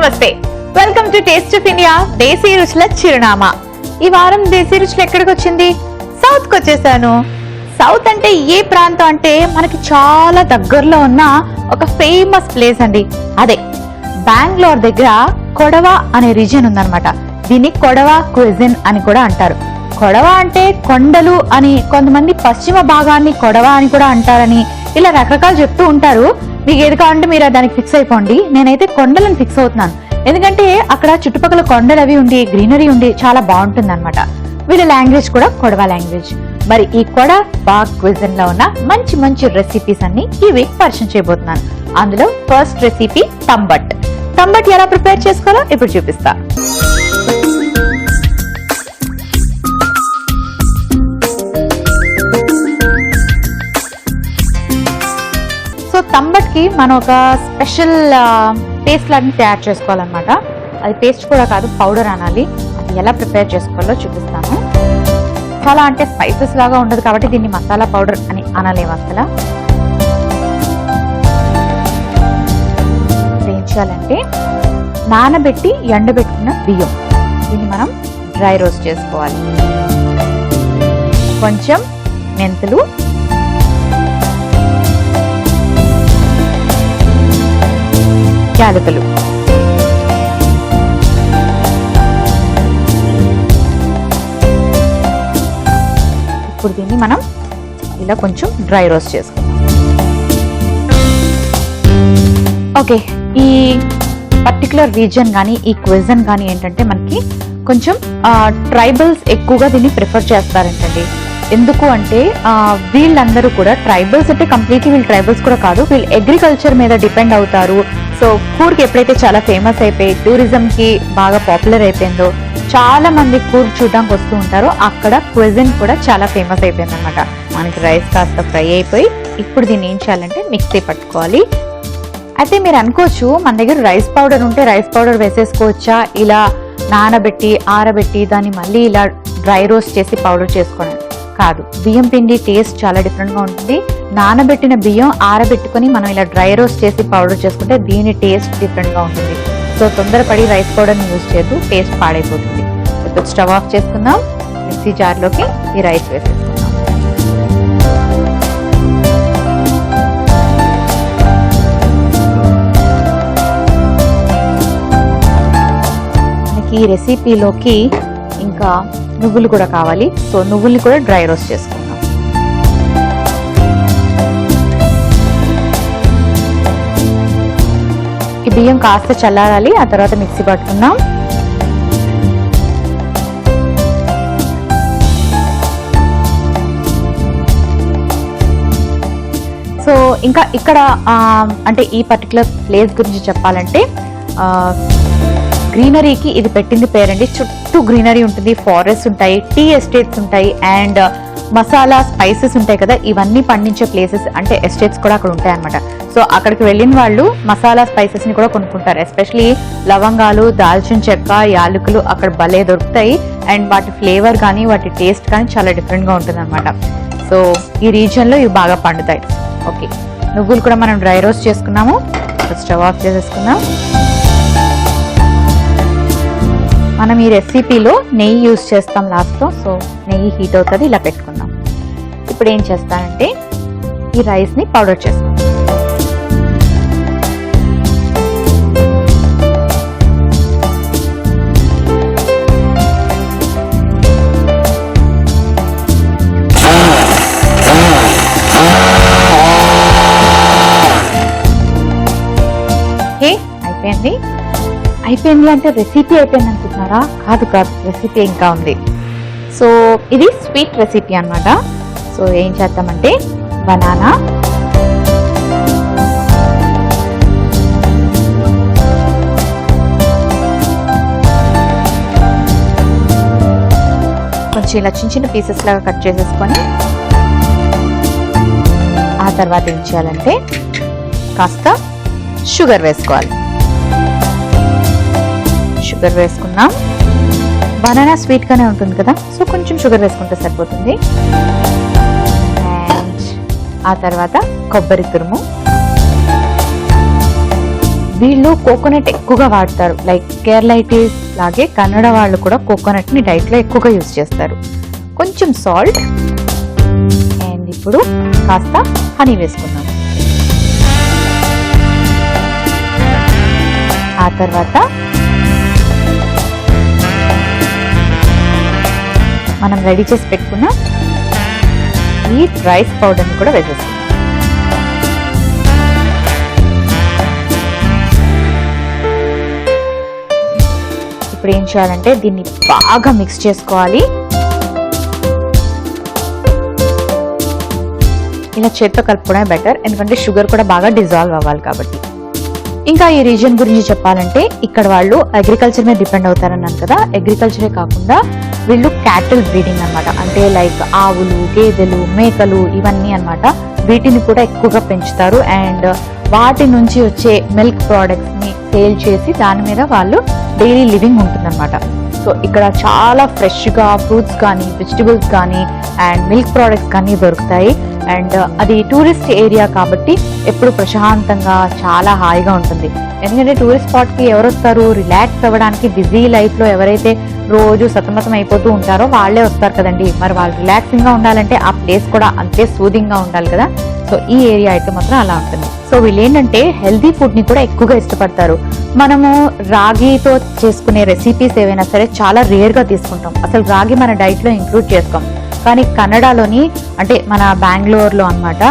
నమస్తే, welcome to Taste of India దేశీ రుచుల చిరునామా. ఈ వారం దేశీ రుచులు ఎక్కడికి వచ్చింది? సౌత్ కి వచ్చేసాను. సౌత్ అంటే ఏ ప్రాంతం అంటే మనకి చాలా దగ్గరలో ఉన్న ఒక ఫేమస్ ప్లేస్ అండి. అదే బెంగళూరు దగ్గర కొడవ అనే రీజియన్ ఉందన్నమాట. దీన్ని కొడవ క్విజిన్ అని కూడా అంటారు. కొడవ అంటే కొండలు అని, కొంతమంది పశ్చిమ భాగాన్ని కొడవ అని కూడా అంటారని, ఇలా రకరకాలు చెప్తూ ఉంటారు. మీకు ఏది కావాలంటే మీరు దానికి ఫిక్స్ అయిపోండి. నేనైతే కొండలను ఫిక్స్ అవుతున్నాను, ఎందుకంటే అక్కడ చుట్టుపక్కల కొండలు అవి ఉండి గ్రీనరీ ఉండి చాలా బాగుంటుంది అనమాట. వీళ్ళ లాంగ్వేజ్ కూడా కొడవ లాంగ్వేజ్. మరి ఈ కొడవ క్విజిన్ లో ఉన్న మంచి మంచి రెసిపీస్ అన్ని ఈ వీక్ పరిచయం చేయబోతున్నాను. అందులో ఫస్ట్ రెసిపీ తంబట్. తంబట్ ఎలా ప్రిపేర్ చేసుకోవాలో ఇప్పుడు చూపిస్తా. సో తంబట్ కి మనం ఒక స్పెషల్ పేస్ట్ లాంటి తయారు చేసుకోవాలన్నమాట. అది పేస్ట్ కూడా కాదు, పౌడర్ అనాలి. అది ఎలా ప్రిపేర్ చేసుకోవాలో చూపిస్తాను. చాలా అంటే స్పైసెస్ లాగా ఉండదు కాబట్టి దీన్ని మసాలా పౌడర్ అని అనలేము అసలు. ఏం చేయాలంటే నానబెట్టి ఎండబెట్టుకున్న బియ్యం, దీన్ని మనం డ్రై రోస్ట్ చేసుకోవాలి. కొంచెం మెంతులు, యాలకులు, ఇప్పుడు దీన్ని మనం ఇలా కొంచెం డ్రై రోస్ట్ చేసుకుందాం. ఓకే, ఈ పర్టికులర్ రీజియన్ కానీ ఈ క్విజన్ కానీ ఏంటంటే మనకి కొంచెం ట్రైబల్స్ ఎక్కువగా దీన్ని ప్రిఫర్ చేస్తారంటండి. ఎందుకు అంటే వీళ్ళందరూ కూడా ట్రైబల్స్ అంటే కంప్లీట్లీ వీళ్ళు ట్రైబల్స్ కూడా కాదు, వీళ్ళు అగ్రికల్చర్ మీద డిపెండ్ అవుతారు. సో కూర్గ్ ఎప్పుడైతే చాలా ఫేమస్ అయిపోయి టూరిజం కి బాగా పాపులర్ అయిపోయిందో, చాలా మంది కూర్గ్ చూడడానికి వస్తూ ఉంటారు. అక్కడ క్విజిన్ కూడా చాలా ఫేమస్ అయిపోయింది అనమాట. మనకి రైస్ కాస్త ఫ్రై అయిపోయి ఇప్పుడు దీన్ని ఏం చేయాలంటే మిక్సీ పట్టుకోవాలి. అయితే మీరు అనుకోవచ్చు, మన దగ్గర రైస్ పౌడర్ ఉంటే రైస్ పౌడర్ వేసేసుకోవచ్చా, ఇలా నానబెట్టి ఆరబెట్టి దాన్ని మళ్ళీ ఇలా డ్రై రోస్ట్ చేసి పౌడర్ చేసుకోవడం కాదు. బియ్యం పిండి టేస్ట్ చాలా డిఫరెంట్ గా ఉంటుంది. నానబెట్టిన బియ్యం ఆరబెట్టుకుని మనం ఇలా డ్రై రోస్ట్ చేసి పౌడర్ చేసుకుంటే దీని టేస్ట్ డిఫరెంట్ గా ఉంటుంది. సో తొందరపడి రైస్ పౌడర్ ని యూజ్ చేయదు, టేస్ట్ పాడైపోతుంది. ఇప్పుడు స్టవ్ ఆఫ్ చేసుకుందాం. మిక్సీ జార్ లోకి ఈ రైస్ వేసేసుకుందాం. మనకి ఈ రెసిపీలోకి ఇంకా నువ్వులు కూడా కావాలి. సో నువ్వుల్ని కూడా డ్రై రోస్ట్ చేసుకుందాం. ఈ బియ్యం కాస్త చల్లారాలి, ఆ తర్వాత మిక్సీ పట్టుకుందాం. సో ఇంకా ఇక్కడ అంటే ఈ పర్టికులర్ ప్లేస్ గురించి చెప్పాలంటే గ్రీనరీకి ఇది పెట్టింది పేరండి. చుట్టూ గ్రీనరీ ఉంటుంది, ఫారెస్ట్ ఉంటాయి, టీ ఎస్టేట్స్ ఉంటాయి, అండ్ మసాలా స్పైసెస్ ఉంటాయి కదా, ఇవన్నీ పండించే ప్లేసెస్ అంటే ఎస్టేట్స్ కూడా అక్కడ ఉంటాయి అనమాట. సో అక్కడికి వెళ్ళిన వాళ్ళు మసాలా స్పైసెస్ ని కూడా కొనుక్కుంటారు. ఎస్పెషలీ లవంగాలు, దాల్చిన చెక్క, యాలకులు అక్కడ భలే దొరుకుతాయి. అండ్ వాటి ఫ్లేవర్ కానీ వాటి టేస్ట్ కానీ చాలా డిఫరెంట్ గా ఉంటుంది అనమాట. సో ఈ రీజియన్ లో ఇవి బాగా పండుతాయి. ఓకే, నువ్వులు కూడా మనం డ్రై రోస్ట్ చేసుకున్నాము. స్టవ్ ఆఫ్ చేసేసుకుందాం. మనం ఈ రెసిపీలో నెయ్యి యూజ్ చేస్తాం లాస్ట్లో. సో నెయ్యి హీట్ అవుతుంది, ఇలా పెట్టుకుందాం. ఇప్పుడు ఏం చేస్తానంటే ఈ రైస్ని పౌడర్ చేసుకుందాం. అయిపోయింది అంటే రెసిపీ అయిపోయింది అనుకుంటున్నారా? కాదు కాదు, రెసిపీ ఇంకా ఉంది. సో ఇది స్వీట్ రెసిపీ అన్నమాట. సో ఏం చేద్దామంటే బనానా, కొంచెం ఇలా చిన్న చిన్న పీసెస్ లాగా కట్ చేసేసుకొని, ఆ తర్వాత ఏం చేయాలంటే కాస్త షుగర్ వేసుకోవాలి. షుగర్ వేసుకున్నాం. బనానా స్వీట్ గానే ఉంటుంది కదా, సో కొంచెం షుగర్ వేసుకుంటే సరిపోతుంది. అండ్ ఆ తర్వాత కొబ్బరి తురుము, వీళ్ళు కోకోనట్ ఎక్కువగా వాడతారు. లైక్ కేరళైటీస్ లాగే కన్నడ వాళ్ళు కూడా కోకోనట్ ని డైట్ లో ఎక్కువగా యూజ్ చేస్తారు. కొంచెం సాల్ట్ అండ్ ఇప్పుడు కాస్త హనీ వేసుకుందాం. ఆ తర్వాత మనం రెడీ చేసి పెట్టుకున్న ఈ రైస్ పౌడర్ని కూడా వేసేస్తాం. ఇప్పుడు ఏం చేయాలంటే దీన్ని బాగా మిక్స్ చేసుకోవాలి. ఇలా చేత్తో కలుపుకోవడమే బెటర్, ఎందుకంటే షుగర్ కూడా బాగా డిజాల్వ్ అవ్వాలి కాబట్టి. ఇంకా ఈ రీజియన్ గురించి చెప్పాలంటే ఇక్కడ వాళ్ళు అగ్రికల్చర్ మీద డిపెండ్ అవుతారన్నాను కదా. అగ్రికల్చరే కాకుండా వీళ్ళు క్యాటిల్ బ్రీడింగ్ అన్నమాట. అంటే లైక్ ఆవులు, గేదెలు, మేకలు ఇవన్నీ అన్నమాట. వీటిని కూడా ఎక్కువగా పెంచుతారు అండ్ వాటి నుంచి వచ్చే మిల్క్ ప్రోడక్ట్స్ ని సేల్ చేసి దాని మీద వాళ్ళు డైలీ లివింగ్ ఉంటుందన్నమాట. సో ఇక్కడ చాలా ఫ్రెష్ గా ఫ్రూట్స్ కానీ, వెజిటబుల్స్ కానీ అండ్ మిల్క్ ప్రోడక్ట్స్ కానీ దొరుకుతాయి. అండ్ అది టూరిస్ట్ ఏరియా కాబట్టి ఎప్పుడు ప్రశాంతంగా చాలా హాయిగా ఉంటుంది. ఎందుకంటే టూరిస్ట్ స్పాట్ కి ఎవరు వస్తారు? రిలాక్స్ అవ్వడానికి. బిజీ లైఫ్ లో ఎవరైతే రోజు సతమతం అయిపోతూ ఉంటారో వాళ్ళే వస్తారు కదండి. మరి వాళ్ళు రిలాక్సింగ్ గా ఉండాలంటే ఆ ప్లేస్ కూడా అంతే సూదింగ్ గా ఉండాలి కదా. సో ఈ ఏరియా అయితే మాత్రం అలా ఉంటుంది. సో వీళ్ళు ఏంటంటే హెల్దీ ఫుడ్ ని కూడా ఎక్కువగా ఇష్టపడతారు. మనము రాగితో చేసుకునే రెసిపీస్ ఏవైనా సరే చాలా రేర్ గా తీసుకుంటాం. అసలు రాగి మన డైట్ లో ఇంక్లూడ్ చేసుకోం. కానీ కన్నడలోని అంటే మన బెంగళూరులో అన్నమాట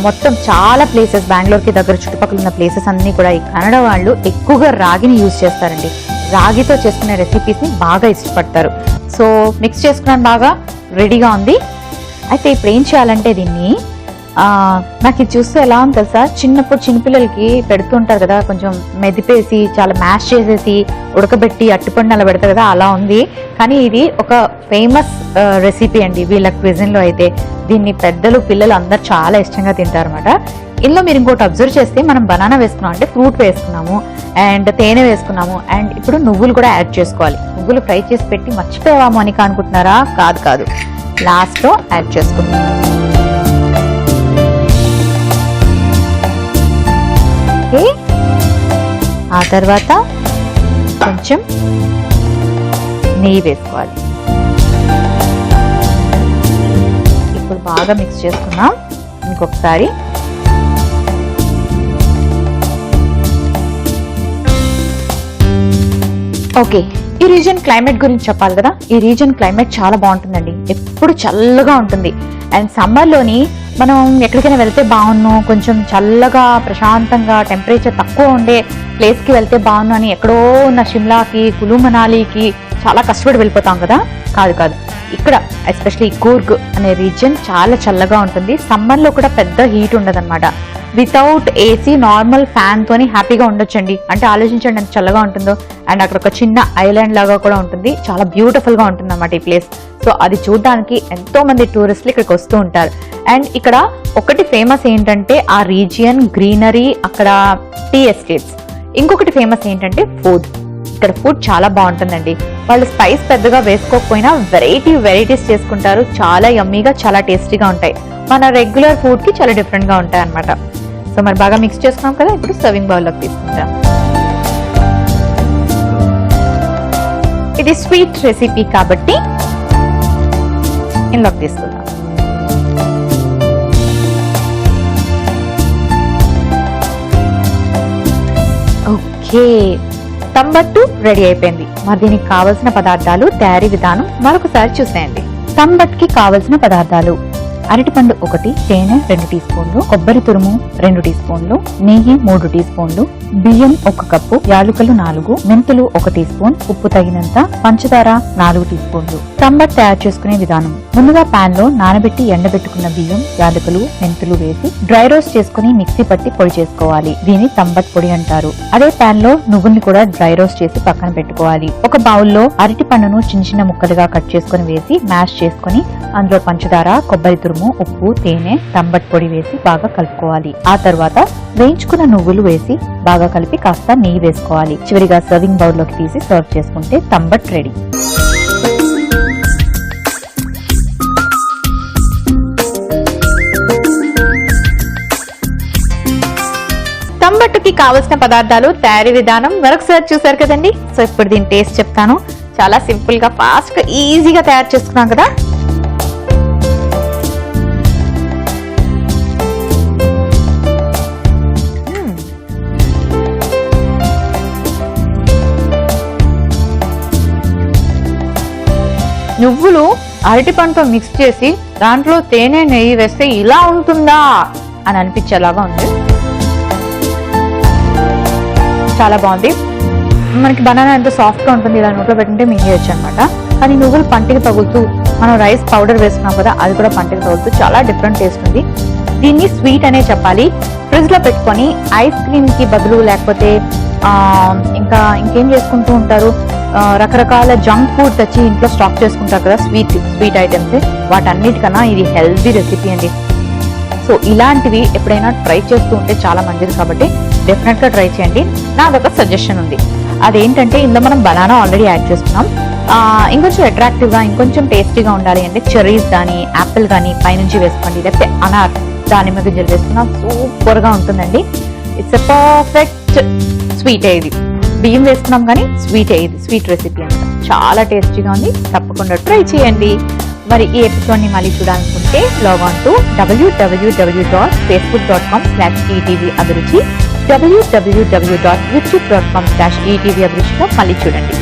మొత్తం చాలా ప్లేసెస్, బెంగళూరుకి దగ్గర చుట్టుపక్కల ఉన్న ప్లేసెస్ అన్ని కూడా ఈ కన్నడ వాళ్ళు ఎక్కువగా రాగిని యూజ్ చేస్తారండి. రాగితో చేసుకునే రెసిపీస్ ని బాగా ఇష్టపడతారు. సో మిక్స్ చేసుకున్నాను, బాగా రెడీగా ఉంది. అయితే ఇప్పుడు ఏం చేయాలంటే దీన్ని నాకు ఇది చూస్తే ఎలా ఉంది తెలుసా, చిన్నప్పుడు చిన్నపిల్లలకి పెడుతుంటారు కదా, కొంచెం మెదిపేసి చాలా మ్యాష్ చేసేసి ఉడకబెట్టి అట్టిపండు అలా పెడతారు కదా, అలా ఉంది. కానీ ఇది ఒక ఫేమస్ రెసిపీ అండి వీళ్ళ క్విజిన్ లో. అయితే దీన్ని పెద్దలు పిల్లలు అందరు చాలా ఇష్టంగా తింటారు అనమాట. ఇందులో మీరు ఇంకోటి అబ్జర్వ్ చేస్తే మనం బనానా వేసుకున్నాం అంటే ఫ్రూట్ వేసుకున్నాము అండ్ తేనె వేసుకున్నాము అండ్ ఇప్పుడు నువ్వులు కూడా యాడ్ చేసుకోవాలి. నువ్వులు ఫ్రై చేసి పెట్టి మర్చిపోయాము అని అనుకుంటున్నారా? కాదు కాదు, లాస్ట్ లో యాడ్ చేసుకున్నాం. ఆ తర్వాత కొంచెం నెయ్యి వేసుకోవాలి. ఇప్పుడు బాగా మిక్స్ చేసుకున్నాం. ఇంకొకసారి ఓకే, ఈ రీజియన్ క్లైమేట్ గురించి చెప్పాలి కదా. ఈ రీజియన్ క్లైమేట్ చాలా బాగుంటుందండి, ఎప్పుడు చల్లగా ఉంటుంది. అండ్ సమ్మర్లోని మనం ఎక్కడికైనా వెళ్తే బాగున్ను, కొంచెం చల్లగా ప్రశాంతంగా టెంపరేచర్ తక్కువ ఉండే ప్లేస్కి వెళ్తే బాగున్ను అని ఎక్కడో ఉన్న షిమ్లాకి, కులు మనాలికి చాలా కష్టపడి వెళ్ళిపోతాం కదా. కాదు కాదు, ఇక్కడ ఎస్పెషలీ కూర్గ్ అనే రీజియన్ చాలా చల్లగా ఉంటుంది. సమ్మర్లో కూడా పెద్ద హీట్ ఉండదన్నమాట. వితౌట్ ఏసీ నార్మల్ ఫ్యాన్ తోని హ్యాపీగా ఉండొచ్చండి. అంటే ఆలోచించండి ఎంత చల్లగా ఉంటుందో. అండ్ అక్కడ ఒక చిన్న ఐలాండ్ లాగా కూడా ఉంటుంది, చాలా బ్యూటిఫుల్ గా ఉంటుంది అన్నమాట ఈ ప్లేస్. సో అది చూడడానికి ఎంతో మంది టూరిస్టులు ఇక్కడికి వస్తూ ఉంటారు. అండ్ ఇక్కడ ఒకటి ఫేమస్ ఏంటంటే ఆ రీజియన్ గ్రీనరీ, అక్కడ టీ ఎస్టేట్స్. ఇంకొకటి ఫేమస్ ఏంటంటే ఫుడ్. ఇక్కడ ఫుడ్ చాలా బాగుంటుందండి. వాళ్ళు స్పైస్ పెద్దగా వేసుకోకపోయినా వెరైటీస్ చేసుకుంటారు. చాలా యమ్మీగా, చాలా టేస్టీగా ఉంటాయి. మన రెగ్యులర్ ఫుడ్ కి చాలా డిఫరెంట్ గా ఉంటాయి అన్నమాట. సో మరి బాగా మిక్స్ చేసుకున్నాం కదా, ఇప్పుడు సర్వింగ్ బౌల్ లోకి తీసుకుంటాం. ఇది స్వీట్ రెసిపీ కాబట్టి ఇందులోకి తీసుకుందాం. ఓకే, తంబట్టు రెడీ అయిపోయింది. మరి దీనికి కావలసిన పదార్థాలు, తయారీ విధానం మరొకసారి చూసేయండి. తంబట్కి కావలసిన పదార్థాలు: అరటిపండు 1, తేనె 2 టీ స్పూన్లు, కొబ్బరి తురుము 2 టీ స్పూన్లు, నెయ్యి 3 టీ స్పూన్లు, బియ్యం 1 కప్పు, యాలకులు 4, మెంతులు 1 టీ స్పూన్, ఉప్పు తగినంత, పంచదార 4 టీ స్పూన్లు. తంబట్ తయారు చేసుకునే విధానం: ముందుగా పాన్ లో నానబెట్టి ఎండబెట్టుకున్న బియ్యం, యాలకులు, మెంతులు వేసి డ్రై రోస్ట్ చేసుకుని మిక్సీ పట్టి పొడి చేసుకోవాలి. దీన్ని తంబట్ పొడి అంటారు. అదే పాన్ లో నువ్వుల్ని కూడా డ్రై రోస్ట్ చేసి పక్కన పెట్టుకోవాలి. ఒక బౌల్లో అరటి పండును చిన్న చిన్న ముక్కలుగా కట్ చేసుకుని వేసి మ్యాష్ చేసుకుని అందులో పంచదార, కొబ్బరి తురుము, ఉప్పు, తేనె, తంబట్ పొడి వేసి బాగా కలుపుకోవాలి. ఆ తర్వాత వేయించుకున్న నువ్వులు వేసి బాగా కలిపి కాస్త నెయ్యి వేసుకోవాలి. చివరిగా సర్వింగ్ బౌల్ లోకి తీసి సర్వ్ చేసుకుంటే తంబట్ రెడీ. బొబ్బట్టుకి కావలసిన పదార్థాలు, తయారీ విధానం మరొకసారి చూసారు కదండి. సో ఇప్పుడు దీని టేస్ట్ చెప్తాను. చాలా సింపుల్ గా, ఫాస్ట్ గా, ఈజీగా తయారు చేసుకున్నాం కదా. నువ్వులు అరటిపండుతో మిక్స్ చేసి దాంట్లో తేనె, నెయ్యి వేస్తే ఇలా ఉంటుందా అని అనిపించేలాగా ఉంది. చాలా బాగుంది. మనకి బనానా ఎంత సాఫ్ట్ గా ఉంటుంది, ఇలా నోట్లో పెట్టుంటే మింగేయచ్చు అనమాట. కానీ నువ్వులు పంటికి తగులుతూ మనం రైస్ పౌడర్ వేసుకున్నాం కదా, అది కూడా పంటికి తగులుతూ చాలా డిఫరెంట్ టేస్ట్ ఉంది. దీన్ని స్వీట్ అనే చెప్పాలి. ఫ్రిడ్జ్ లో పెట్టుకొని ఐస్ క్రీమ్ కి బదులు, లేకపోతే ఇంకేం చేసుకుంటూ ఉంటారు, రకరకాల జంక్ ఫుడ్ తెచ్చి ఇంట్లో స్టాక్ చేసుకుంటారు కదా, స్వీట్ ఐటమ్స్, వాటన్నిటికన్నా ఇది హెల్తీ రెసిపీ అండి. సో ఇలాంటివి ఎప్పుడైనా ట్రై చేస్తూ ఉంటే చాలా మంచిది, కాబట్టి డెఫినెట్ గా ట్రై చేయండి. నాదొక సజెషన్ ఉంది. అదేంటంటే ఇందులో మనం బనానా ఆల్రెడీ యాడ్ చేస్తున్నాం. ఇంకొంచెం అట్రాక్టివ్ గా, ఇంకొంచెం టేస్టీగా ఉండాలి అంటే చెర్రీస్ కానీ, యాపిల్ కానీ పైనుంచి వేసుకోండి, లేకపోతే అనార్, దానిమ్మ గింజలు వేసుకున్నా సూపర్ గా ఉంటుందండి. It's a perfect sweet. ఇది బియ్యం వేసుకున్నాం కానీ స్వీట్ రెసిపీ అనమాట. చాలా టేస్టీగా ఉంది. తప్పకుండా ట్రై చేయండి. మరి ఈ ఎపిసోడ్ ని మళ్ళీ చూడాలనుకుంటే లాగ్ టు www.facebook.com/etvabhiruchi, www.youtube.com/etvabhiruchi మళ్ళీ చూడండి.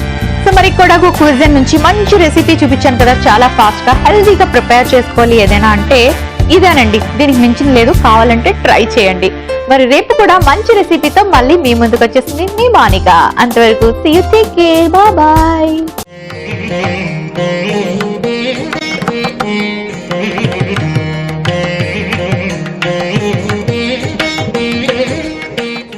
సో మరి కొడగు క్విజన్ నుంచి మంచి రెసిపీ చూపించాను కదా, చాలా ఫాస్ట్ గా హెల్దీగా ప్రిపేర్ చేసుకోవాలి ఏదైనా అంటే ఇదేనండి. దీనికి మించిన లేదు, కావాలంటే ట్రై చేయండి. మరి రేపు కూడా మంచి రెసిపీతో మళ్ళీ మీ ముందుకు వచ్చేసింది మీ మానిక. అంతవరకు see you, take care, bye bye.